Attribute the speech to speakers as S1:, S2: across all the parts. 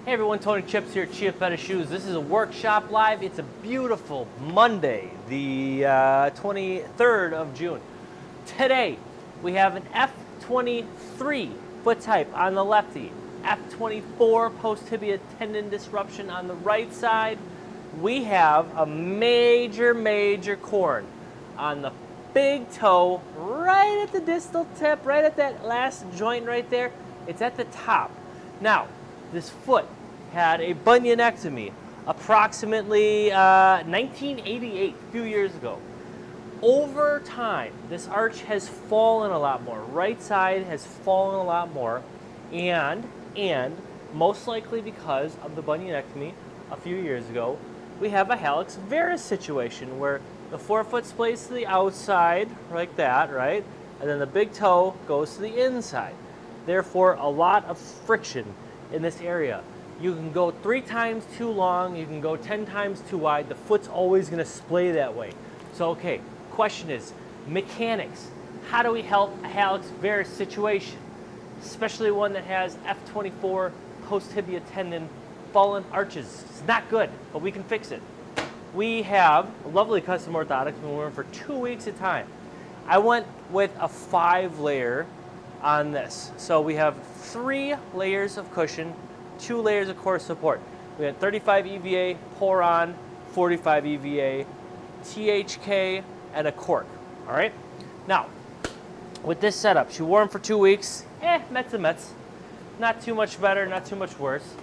S1: Hey everyone, Tony Chips here at Chiappetta Shoes. This is a workshop live. It's a beautiful Monday, the 23rd of June. Today, we have an F23 foot type on the lefty, F24 post-tibia tendon disruption on the right side. We have a major corn on the big toe, right at the distal tip, right at that last joint right there. It's at the top. Now, this foot had a bunionectomy approximately 1988, a few years ago. Over time, this arch has fallen a lot more. Right side has fallen a lot more, and most likely because of the bunionectomy a few years ago, we have a hallux varus situation where the forefoot splays to the outside like that, right? And then the big toe goes to the inside. Therefore, a lot of friction in this area. You can go 3 times too long, you can go 10 times too wide, the foot's always gonna splay that way. So okay, question is, mechanics. How do we help a hallux varus situation? Especially one that has F24 post-tibia tendon fallen arches. It's not good, but we can fix it. We have a lovely custom orthotics, been wearing for 2 weeks at a time. I went with a 5-layer on this. So we have 3 layers of cushion, 2 layers of core support. We had 35 EVA, pour-on, 45 EVA, THK, and a cork. All right? Now, with this setup, she wore them for 2 weeks. Mets and Mets. Not too much better, not too much worse.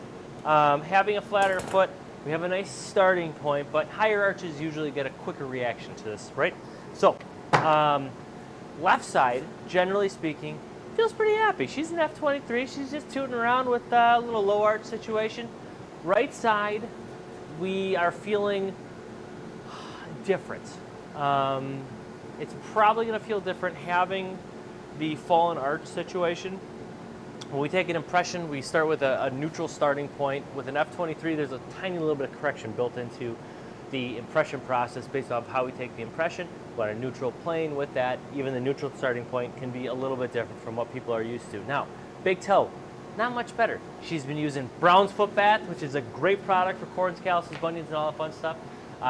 S1: Having a flatter foot, we have a nice starting point, but higher arches usually get a quicker reaction to this, right? So, left side, generally speaking, feels pretty happy. She's an F23. She's just tooting around with a little low arch situation. Right side, we are feeling different. It's probably going to feel different having the fallen arch situation. When we take an impression, we start with a neutral starting point. With an F23, there's a tiny little bit of correction built into the impression process based off how we take the impression. We're on a neutral plane with that. Even the neutral starting point can be a little bit different from what people are used to. Now, big toe, not much better. She's been using Brown's Foot Bath, which is a great product for corns, calluses, bunions, and all that fun stuff.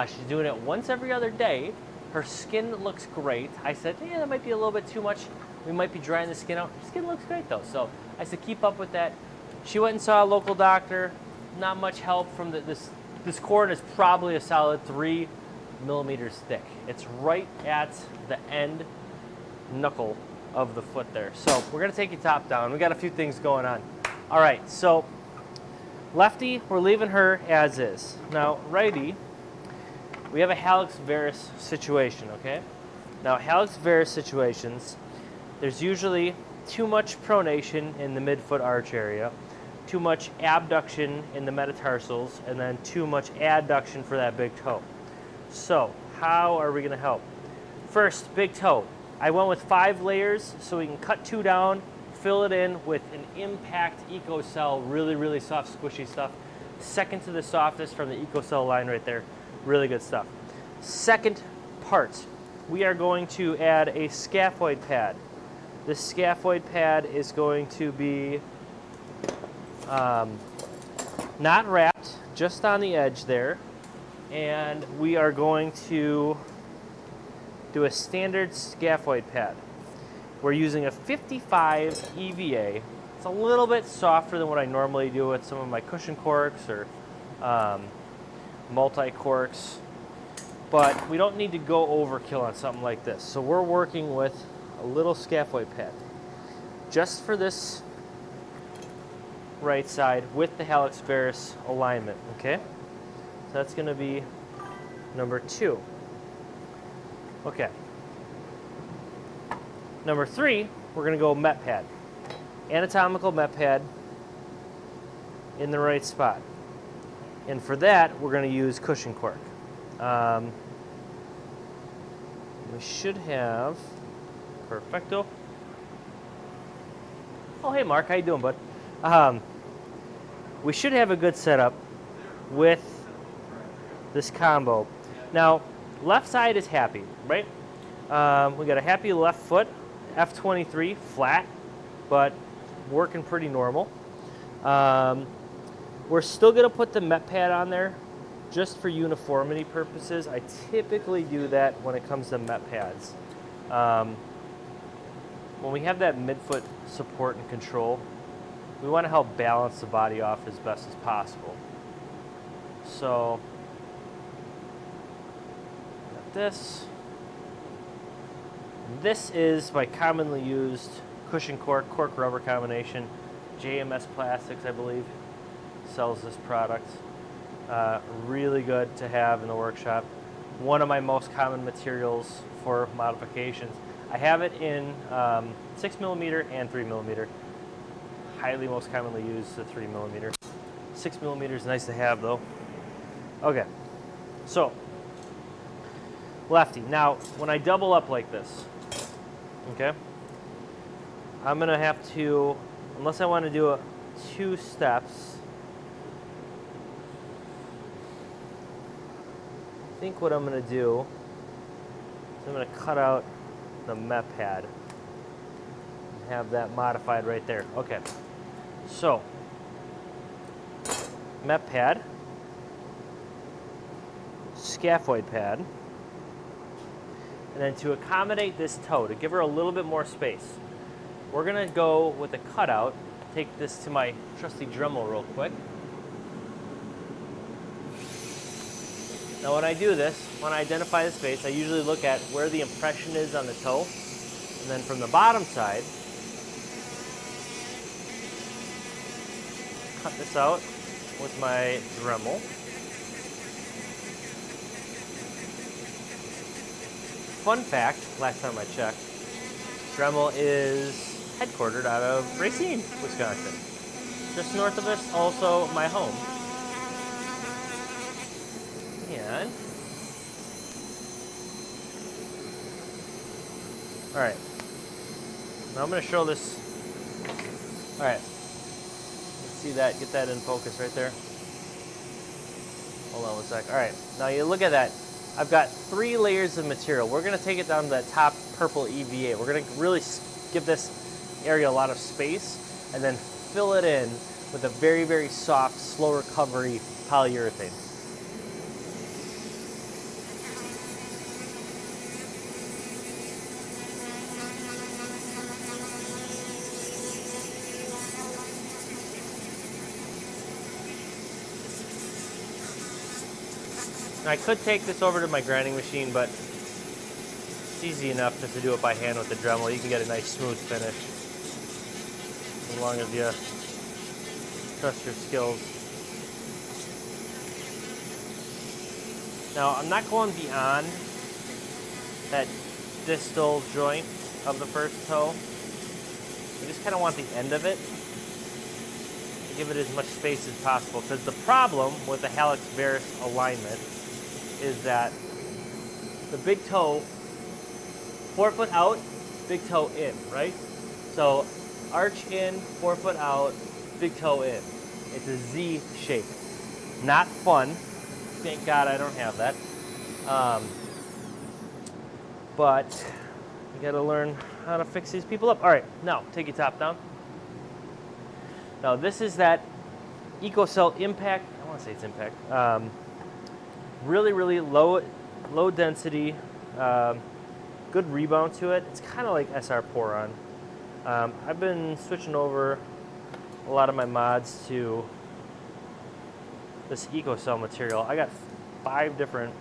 S1: She's doing it once every other day. Her skin looks great. I said, yeah, that might be a little bit too much. We might be drying the skin out. Her skin looks great though. So I said, keep up with that. She went and saw a local doctor. Not much help from this corn is probably a solid 3 millimeters thick. It's right at the end knuckle of the foot there. So we're gonna take you top down. We got a few things going on. All right, so lefty, we're leaving her as is. Now righty, we have a hallux varus situation, okay? Now hallux varus situations, there's usually too much pronation in the midfoot arch area, too much abduction in the metatarsals, and then too much adduction for that big toe. So how are we going to help? First, big toe. I went with 5 layers so we can cut 2 down, fill it in with an Impact EcoCell, really soft, squishy stuff. Second to the softest from the EcoCell line right there. Really good stuff. Second part, we are going to add a scaphoid pad. This scaphoid pad is going to be not wrapped, just on the edge there. And we are going to do a standard scaphoid pad. We're using a 55 EVA. It's a little bit softer than what I normally do with some of my cushion corks or multi-corks, but we don't need to go overkill on something like this. So we're working with a little scaphoid pad just for this right side with the hallux varus alignment, okay? So that's going to be number 2. Okay. Number 3, we're going to go met pad. Anatomical met pad in the right spot. And for that, we're going to use cushion cork. We should have, perfecto. Oh, hey Mark, how you doing, bud? We should have a good setup with this combo. Now, left side is happy, right? We got a happy left foot, F23, flat, but working pretty normal. We're still gonna put the Met pad on there just for uniformity purposes. I typically do that when it comes to Met pads. When we have that midfoot support and control, we want to help balance the body off as best as possible. So, got this. This is my commonly used cushion cork rubber combination. JMS Plastics, I believe, sells this product. Really good to have in the workshop. One of my most common materials for modifications. I have it in 6mm and 3mm. Highly most commonly used the 3mm. 6mm is nice to have though. Okay, so lefty. Now, when I double up like this, okay, I'm gonna have to, unless I want to do 2 steps, I think what I'm gonna do is I'm gonna cut out the Met pad and have that modified right there. Okay, so Met pad, scaphoid pad, and then to accommodate this toe, to give her a little bit more space, we're gonna go with a cutout. Take this to my trusty Dremel real quick. Now when I do this, when I identify the space, I usually look at where the impression is on the toe, and then from the bottom side, cut this out with my Dremel. Fun fact, last time I checked, Dremel is headquartered out of Racine, Wisconsin. Just north of us, also my home. And, all right, now I'm gonna show this. All right, let's see that, get that in focus right there. Hold on one sec. All right, now you look at that. I've got 3 layers of material. We're gonna take it down to that top purple EVA. We're gonna really give this area a lot of space and then fill it in with a very, very soft, slow recovery polyurethane. I could take this over to my grinding machine, but it's easy enough just to do it by hand with the Dremel. You can get a nice smooth finish as long as you trust your skills. Now, I'm not going beyond that distal joint of the first toe. I just kind of want the end of it to give it as much space as possible, because the problem with the hallux varus alignment is that the big toe, forefoot out, big toe in, right? So arch in, forefoot out, big toe in. It's a Z shape. Not fun. Thank God I don't have that. But you gotta learn how to fix these people up. All right, now take your top down. Now this is that EcoCell Impact. I want to say it's Impact. Really, really low density, good rebound to it. It's kind of like SR Poron. I've been switching over a lot of my mods to this EcoCell material. I got 5 different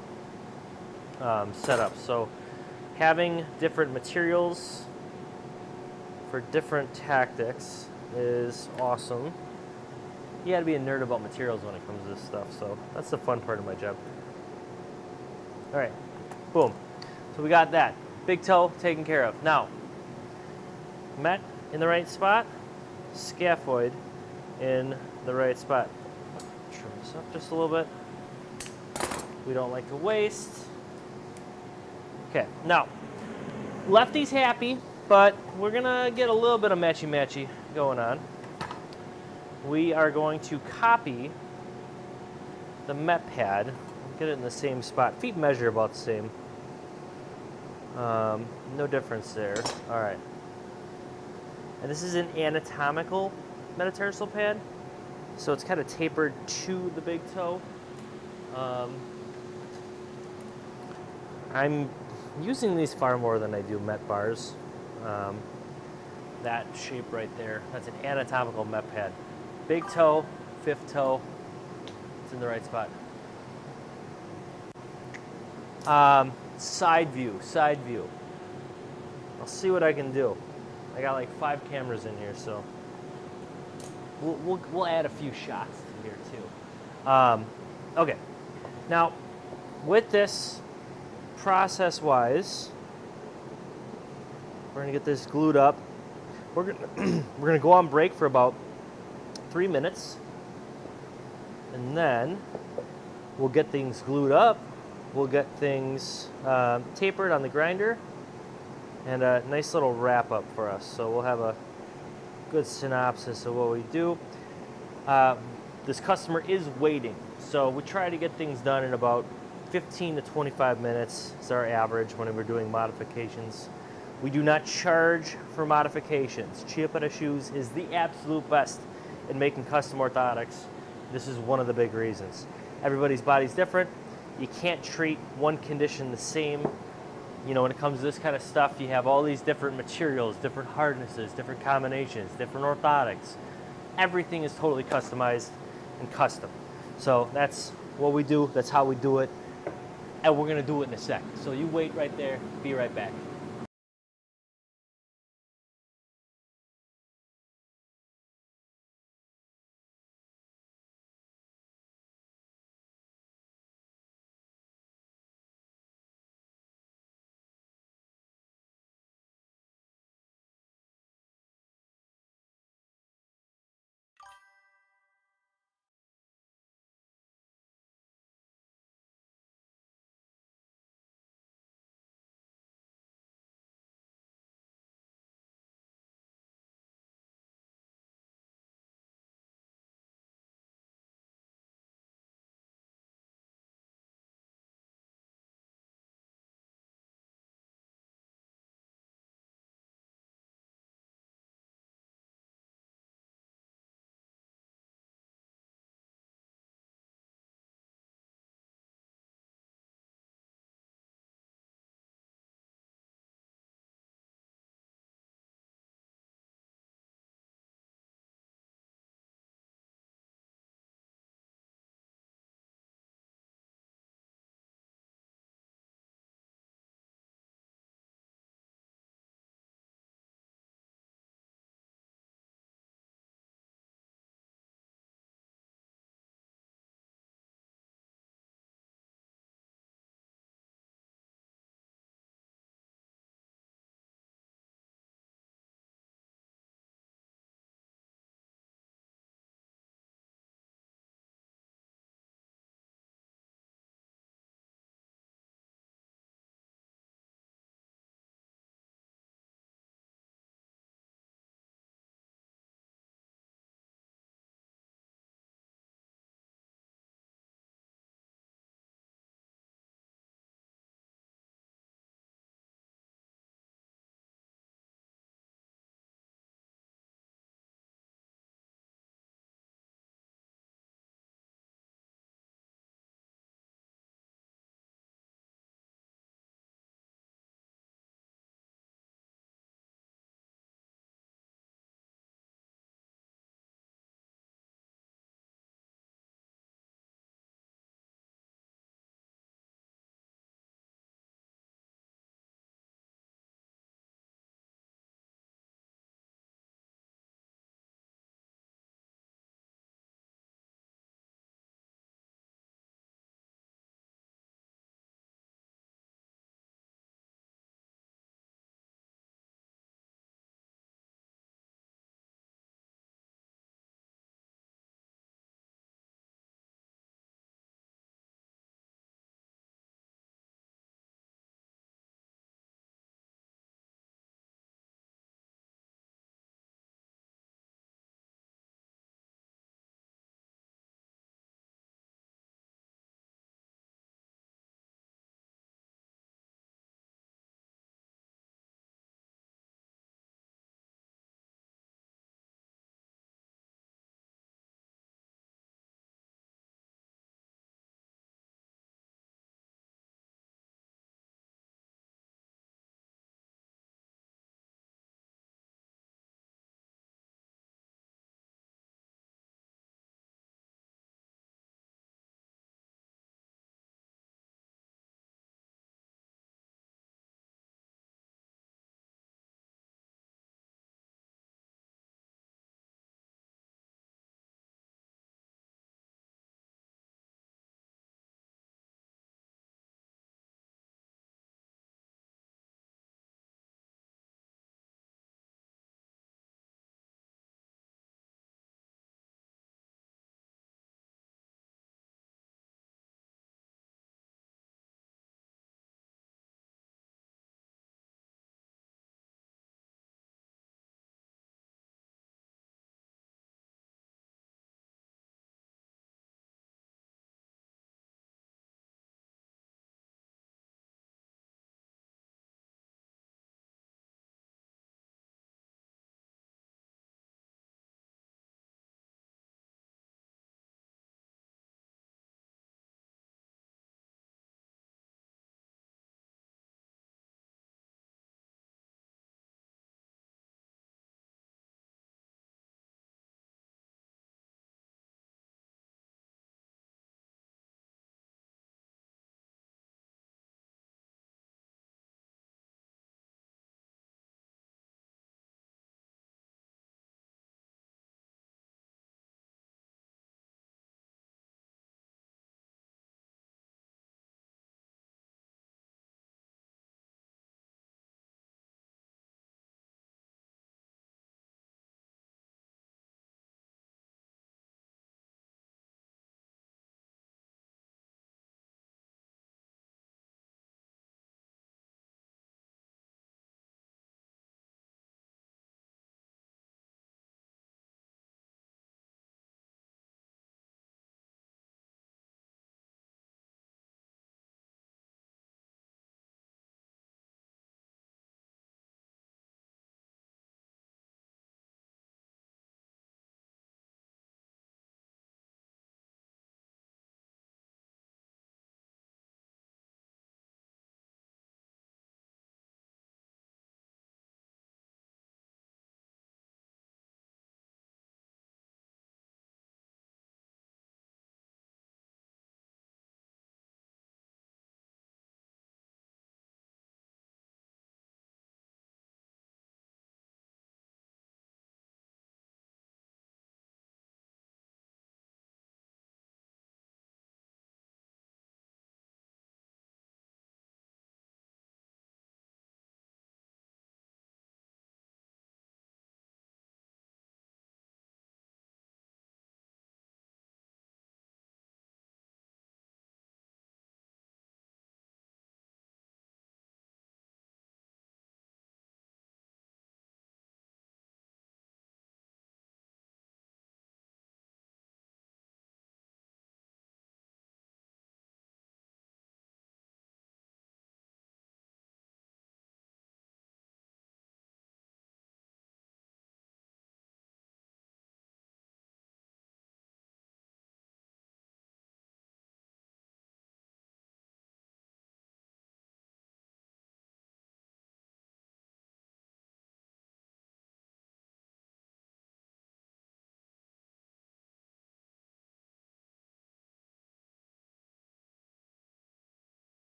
S1: setups, so having different materials for different tactics is awesome. You gotta be a nerd about materials when it comes to this stuff, so that's the fun part of my job. All right, boom. So we got that. Big toe taken care of. Now, Met in the right spot, scaphoid in the right spot. Trim this up just a little bit. We don't like to waste. Okay, now, lefty's happy, but we're gonna get a little bit of matchy-matchy going on. We are going to copy the Met pad, get it in the same spot. Feet measure about the same. No difference there. All right. And this is an anatomical metatarsal pad. so it's kind of tapered to the big toe. I'm using these far more than I do Met bars. That shape right there, that's an anatomical Met pad. Big toe, fifth toe, it's in the right spot. Side view, side view. I'll see what I can do. I got like 5 cameras in here, so we'll add a few shots to here too. Okay, now with this, process-wise, we're gonna get this glued up. We're gonna go on break for about 3 minutes, and then we'll get things glued up. We'll get things tapered on the grinder, and a nice little wrap up for us. So we'll have a good synopsis of what we do. This customer is waiting, so we try to get things done in about 15 to 25 minutes is our average when we're doing modifications. We do not charge for modifications. Chiappetta Shoes is the absolute best in making custom orthotics. This is one of the big reasons. Everybody's body's different. You can't treat one condition the same. You know, when it comes to this kind of stuff, you have all these different materials, different hardnesses, different combinations, different orthotics. Everything is totally customized and custom. So that's what we do, that's how we do it, and we're gonna do it in a sec. So you wait right there, be right back.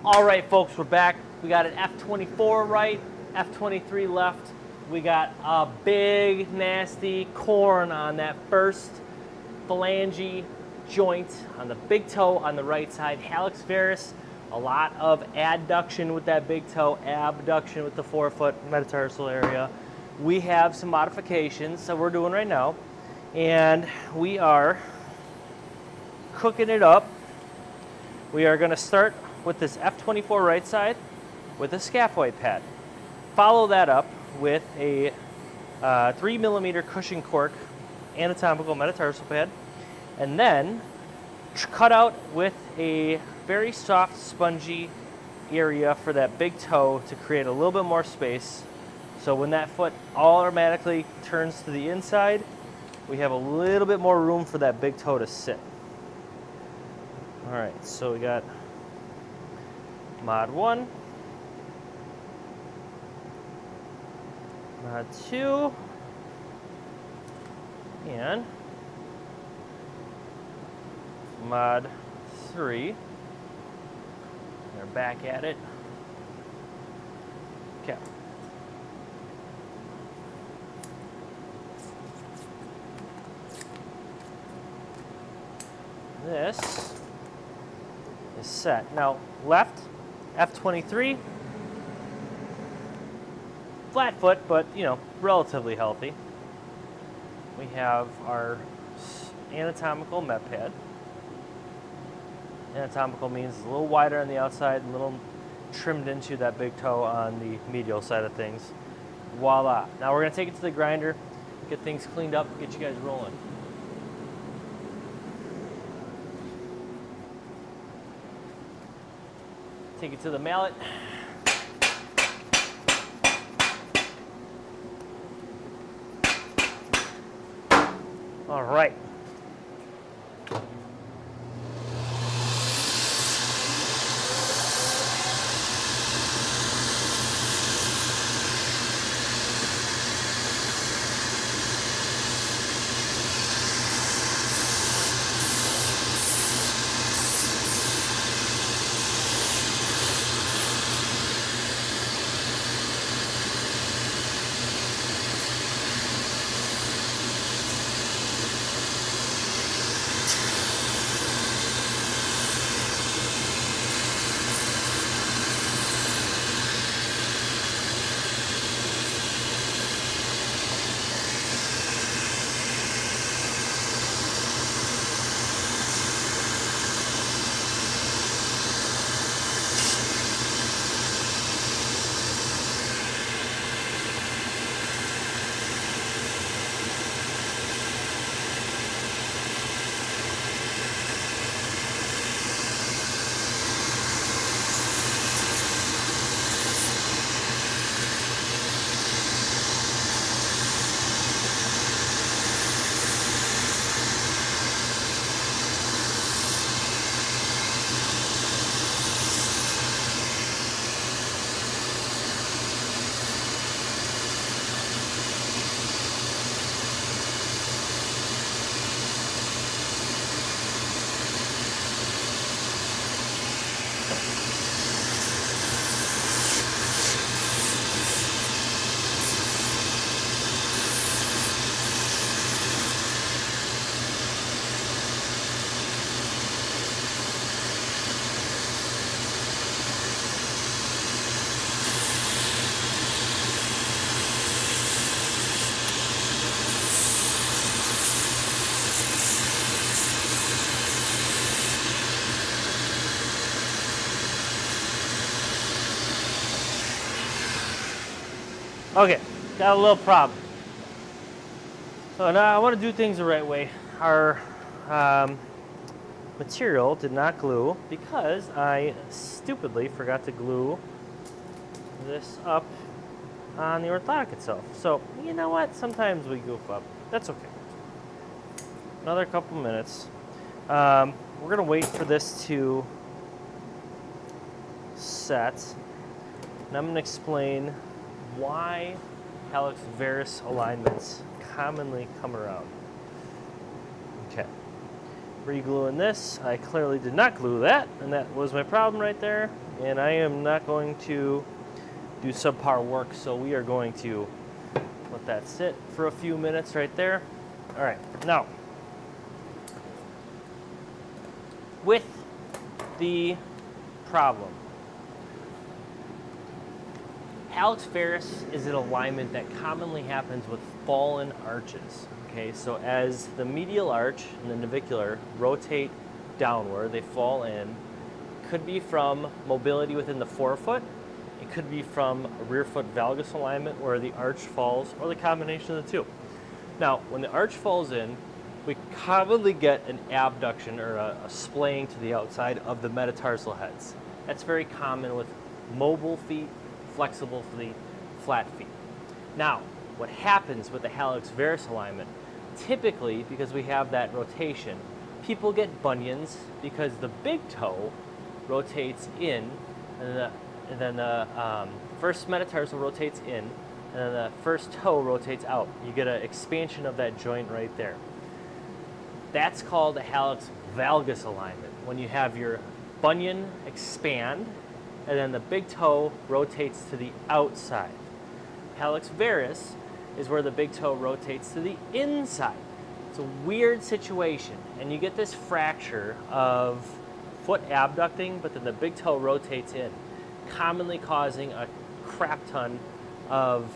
S1: All right, folks, we're back. We got an F24 right, F23 left. We got a big, nasty corn on that first phalange joint on the big toe on the right side. Hallux varus, a lot of adduction with that big toe, abduction with the forefoot metatarsal area. We have some modifications that we're doing right now, and we are cooking it up. We are going to start with this F24 right side with a scaphoid pad. Follow that up with a 3mm cushion cork anatomical metatarsal pad, and then cut out with a very soft, spongy area for that big toe to create a little bit more space. So when that foot automatically turns to the inside, we have a little bit more room for that big toe to sit. All right, so we got mod 1, mod 2, and mod 3. We're back at it. Okay. This is set. Now, left, F23, flat foot, but relatively healthy. We have our anatomical met pad. Anatomical means a little wider on the outside, a little trimmed into that big toe on the medial side of things. Voila. Now we're going to take it to the grinder, get things cleaned up, get you guys rolling. Take it to the mallet. All right. Okay, got a little problem. So now I want to do things the right way. Our material did not glue because I stupidly forgot to glue this up on the orthotic itself. So you know what? Sometimes we goof up. That's okay. Another couple minutes. We're going to wait for this to set. And I'm going to explain why hallux varus alignments commonly come around. Okay. Re-gluing this. I clearly did not glue that, and that was my problem right there. And I am not going to do subpar work, so we are going to let that sit for a few minutes right there. All right, now, with the problem, hallux varus is an alignment that commonly happens with fallen arches. Okay, so as the medial arch and the navicular rotate downward, they fall in. Could be from mobility within the forefoot. It could be from a rear foot valgus alignment where the arch falls, or the combination of the two. Now, when the arch falls in, we commonly get an abduction or a splaying to the outside of the metatarsal heads. That's very common with mobile feet, flexible feet, flat feet. Now, what happens with the hallux varus alignment, typically because we have that rotation, people get bunions because the big toe rotates in, and then the first metatarsal rotates in, and then the first toe rotates out. You get an expansion of that joint right there. That's called a hallux valgus alignment, when you have your bunion expand, and then the big toe rotates to the outside. Hallux varus is where the big toe rotates to the inside. It's a weird situation, and you get this fracture of foot abducting, but then the big toe rotates in, commonly causing a crap ton of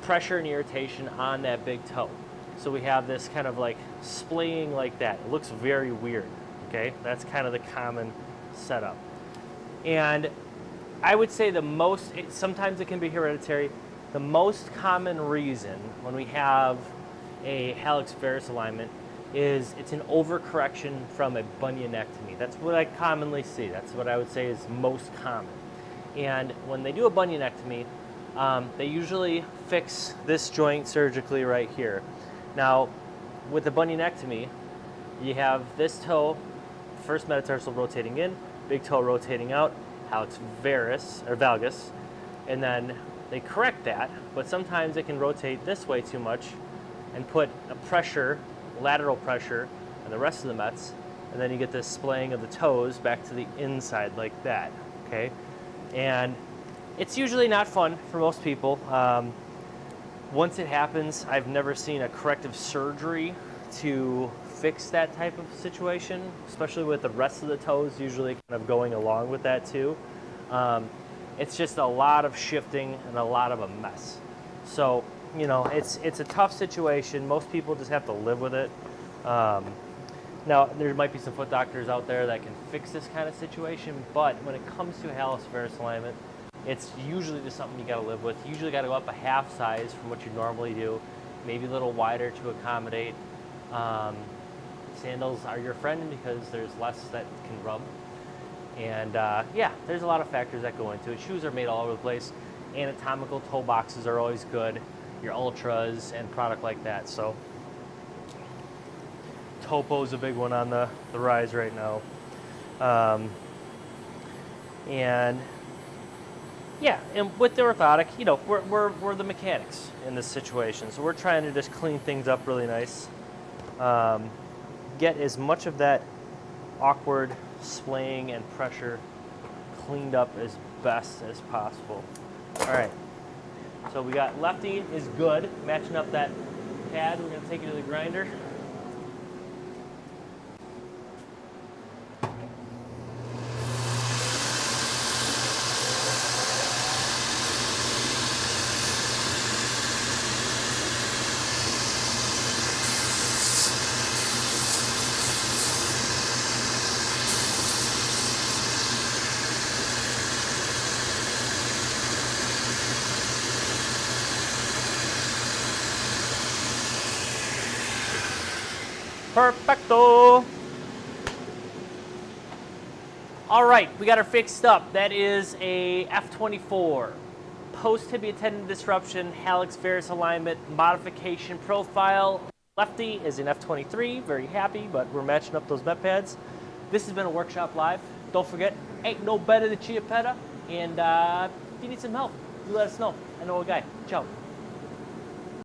S1: pressure and irritation on that big toe. So we have this kind of like splaying like that. It looks very weird, okay? That's kind of the common setup. And I would say sometimes it can be hereditary. The most common reason when we have a hallux varus alignment is it's an overcorrection from a bunionectomy. That's what I commonly see. That's what I would say is most common. And when they do a bunionectomy, they usually fix this joint surgically right here. Now, with the bunionectomy, you have this toe, first metatarsal rotating in, big toe rotating out, hallux varus or valgus, and then they correct that, but sometimes it can rotate this way too much and put a pressure, lateral pressure, on the rest of the mets, and then you get this splaying of the toes back to the inside like that, okay? And it's usually not fun for most people. Once it happens, I've never seen a corrective surgery to fix that type of situation, especially with the rest of the toes usually kind of going along with that too. It's just a lot of shifting and a lot of a mess. So, you know, it's a tough situation. Most people just have to live with it. Now, there might be some foot doctors out there that can fix this kind of situation, but when it comes to hallux varus alignment, it's usually just something you got to live with. You usually got to go up a half size from what you normally do, maybe a little wider to accommodate. Sandals are your friend because there's less that can rub. And yeah, there's a lot of factors that go into it. Shoes are made all over the place. Anatomical toe boxes are always good. Your ultras and product like that. So Topo's a big one on the rise right now. And yeah, and with the orthotic, you know, we're the mechanics in this situation. So we're trying to just clean things up really nice. Get as much of that awkward splaying and pressure cleaned up as best as possible. All right, so we got lefty is good, matching up that pad. We're gonna take it to the grinder. Perfecto. All right, we got her fixed up. That is a F24 post-tibia tendon disruption, hallux varus alignment modification profile. Lefty is an F23, very happy, but we're matching up those met pads. This has been a Workshop Live. Don't forget, ain't no better than Chiappetta. And if you need some help, you let us know. I know a guy. Ciao.